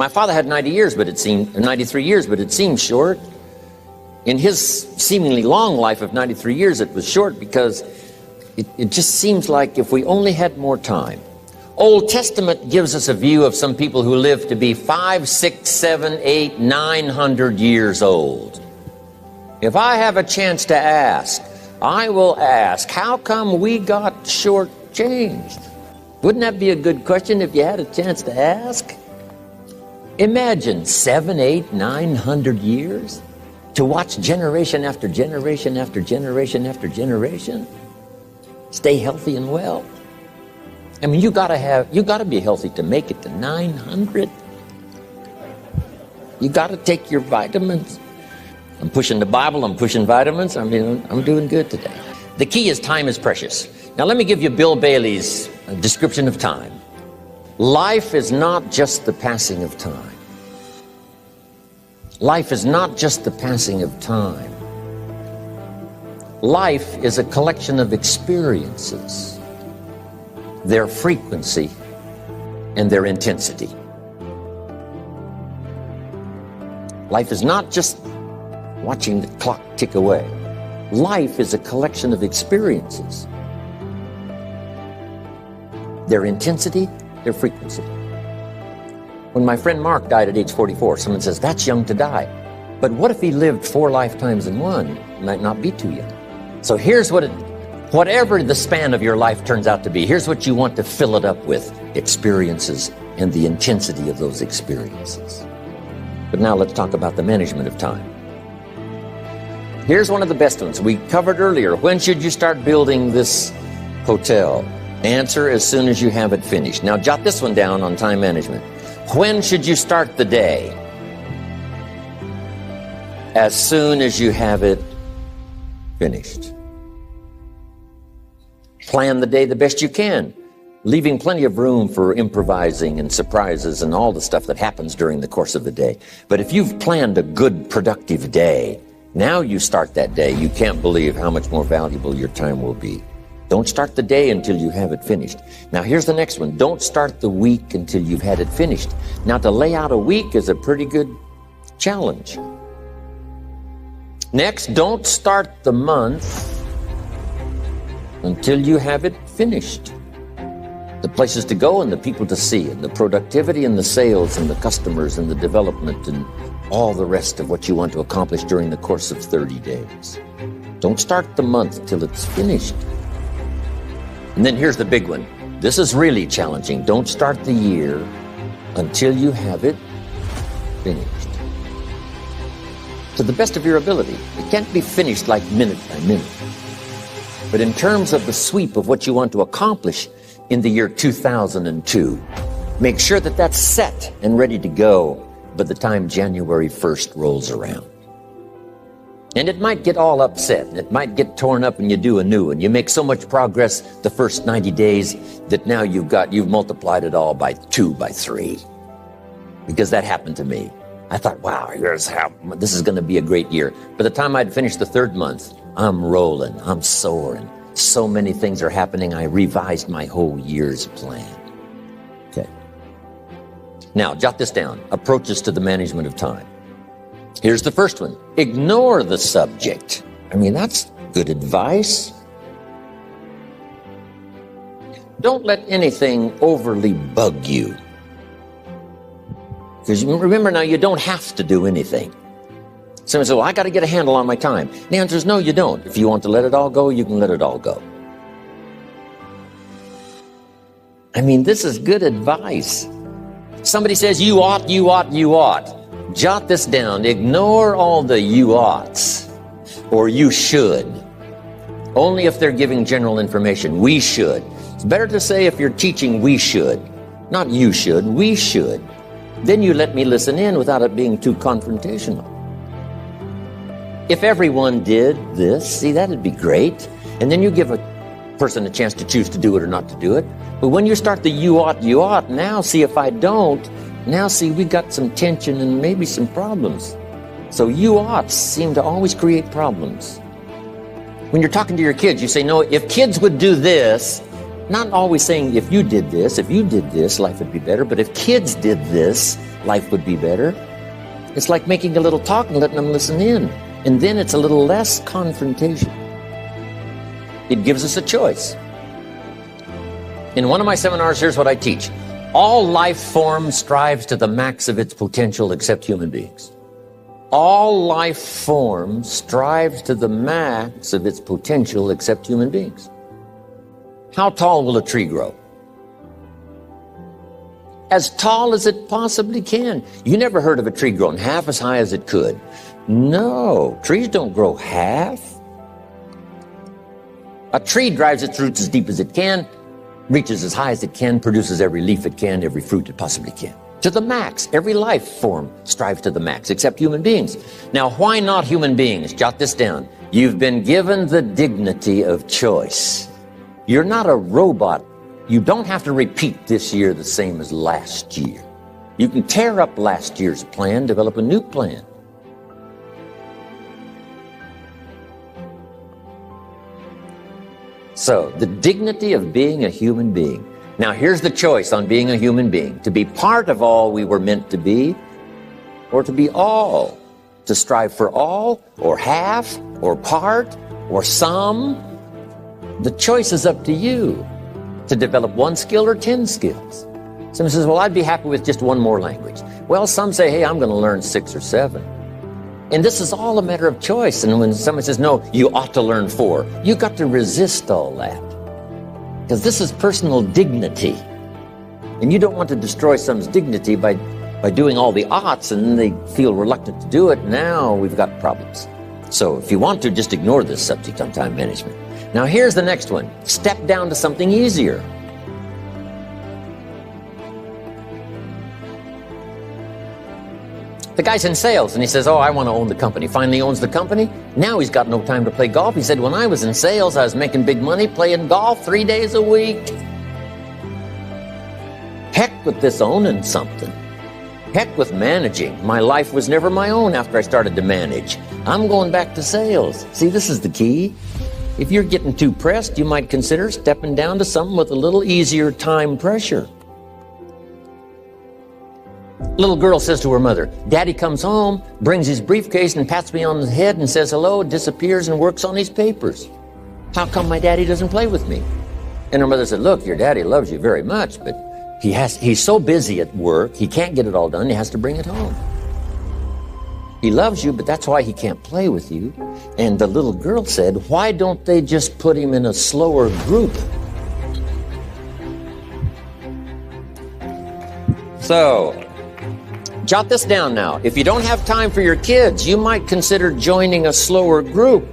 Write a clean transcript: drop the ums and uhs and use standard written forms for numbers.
My father had 93 years, but it seemed short. In his seemingly long life of 93 years, it was short because it just seems like if we only had more time. Old Testament gives us a view of some people who live to be 500, 600, 700, 800, 900 years old. If I have a chance to ask, I will ask, how come we got shortchanged? Wouldn't that be a good question if you had a chance to ask? Imagine 700, 800, 900 years to watch generation after generation after generation after generation stay healthy and well. I mean, you gotta be healthy to make it to 900. You gotta take your vitamins. I'm pushing the Bible, I'm pushing vitamins. I mean, I'm doing good today. The key is time is precious. Now let me give you Bill Bailey's description of time. Life is not just the passing of time. Life is not just the passing of time. Life is a collection of experiences, their frequency and their intensity. Life is not just watching the clock tick away. Life is a collection of experiences, their intensity, their frequency. When my friend Mark died at age 44, someone says, that's young to die. But what if he lived 4 lifetimes in one? It might not be too young. So here's whatever the span of your life turns out to be, here's what you want to fill it up with: experiences and the intensity of those experiences. But now let's talk about the management of time. Here's one of the best ones. We covered earlier, when should you start building this hotel? Answer: as soon as you have it finished. Now jot this one down on time management. When should you start the day? As soon as you have it finished. Plan the day the best you can, leaving plenty of room for improvising and surprises and all the stuff that happens during the course of the day. But if you've planned a good, productive day, now you start that day, you can't believe how much more valuable your time will be. Don't start the day until you have it finished. Now here's the next one. Don't start the week until you've had it finished. Now to lay out a week is a pretty good challenge. Next, don't start the month until you have it finished. The places to go and the people to see, and the productivity and the sales and the customers and the development and all the rest of what you want to accomplish during the course of 30 days. Don't start the month till it's finished. And then here's the big one. This is really challenging. Don't start the year until you have it finished. To the best of your ability. It can't be finished like minute by minute. But in terms of the sweep of what you want to accomplish in the year 2002, make sure that that's set and ready to go by the time January 1st rolls around. And it might get all upset, and it might get torn up, and you do a new one. You make so much progress the first 90 days that now you've multiplied it all by 2, by 3. Because that happened to me. I thought, wow, this is going to be a great year. By the time I'd finished the 3rd month, I'm rolling, I'm soaring. So many things are happening, I revised my whole year's plan. Okay. Now, jot this down. Approaches to the management of time. Here's the first one. Ignore the subject. I mean, that's good advice. Don't let anything overly bug you. Because remember now, you don't have to do anything. Someone says, well, I got to get a handle on my time. The answer is no, you don't. If you want to let it all go, you can let it all go. I mean, this is good advice. Somebody says, you ought, you ought, you ought. Jot this down. Ignore all the you oughts or you should. Only if they're giving general information. We should. It's better to say if you're teaching, we should. Not you should, we should. Then you let me listen in without it being too confrontational. If everyone did this, see, that'd be great. And then you give a person a chance to choose to do it or not to do it. But when you start the you ought, now see if I don't, now see we got some tension and maybe some problems. So you oughts seem to always create problems. When you're talking to your kids, you say, no, if kids would do this, Not always saying if you did this, life would be better, but if kids did this, life would be better. It's like making a little talk and letting them listen in. And then it's a little less confrontation. It gives us a choice. In one of my seminars, here's what I teach. All life form strives to the max of its potential except human beings. All life form strives to the max of its potential except human beings. How tall will a tree grow? As tall as it possibly can. You never heard of a tree growing half as high as it could. No, trees don't grow half. A tree drives its roots as deep as it can, reaches as high as it can, produces every leaf it can, every fruit it possibly can. To the max. Every life form strives to the max, except human beings. Now, why not human beings? Jot this down. You've been given the dignity of choice. You're not a robot. You don't have to repeat this year the same as last year. You can tear up last year's plan, develop a new plan. So, the dignity of being a human being. Now, here's the choice on being a human being. To be part of all we were meant to be, or to be all. To strive for all, or half, or part, or some. The choice is up to you. To develop one skill or 10 skills. Someone says, well, I'd be happy with just one more language. Well, some say, hey, I'm going to learn 6 or 7. And this is all a matter of choice. And when someone says, no, you ought to learn 4, you got to resist all that. Because this is personal dignity. And you don't want to destroy someone's dignity by doing all the oughts, and then they feel reluctant to do it. Now we've got problems. So if you want to, just ignore this subject on time management. Now here's the next one. Step down to something easier. The guy's in sales and he says, oh, I want to own the company. Finally owns the company. Now he's got no time to play golf. He said, when I was in sales, I was making big money playing golf 3 days a week. Heck with this owning something. Heck with managing. My life was never my own after I started to manage. I'm going back to sales. See, this is the key. If you're getting too pressed, you might consider stepping down to something with a little easier time pressure. Little girl says to her mother, Daddy comes home, brings his briefcase and pats me on the head and says hello, disappears and works on his papers. How come my daddy doesn't play with me? And her mother said, look, your daddy loves you very much, but he's so busy at work, he can't get it all done, he has to bring it home. He loves you, but that's why he can't play with you. And the little girl said, why don't they just put him in a slower group? So, jot this down now. If you don't have time for your kids, you might consider joining a slower group.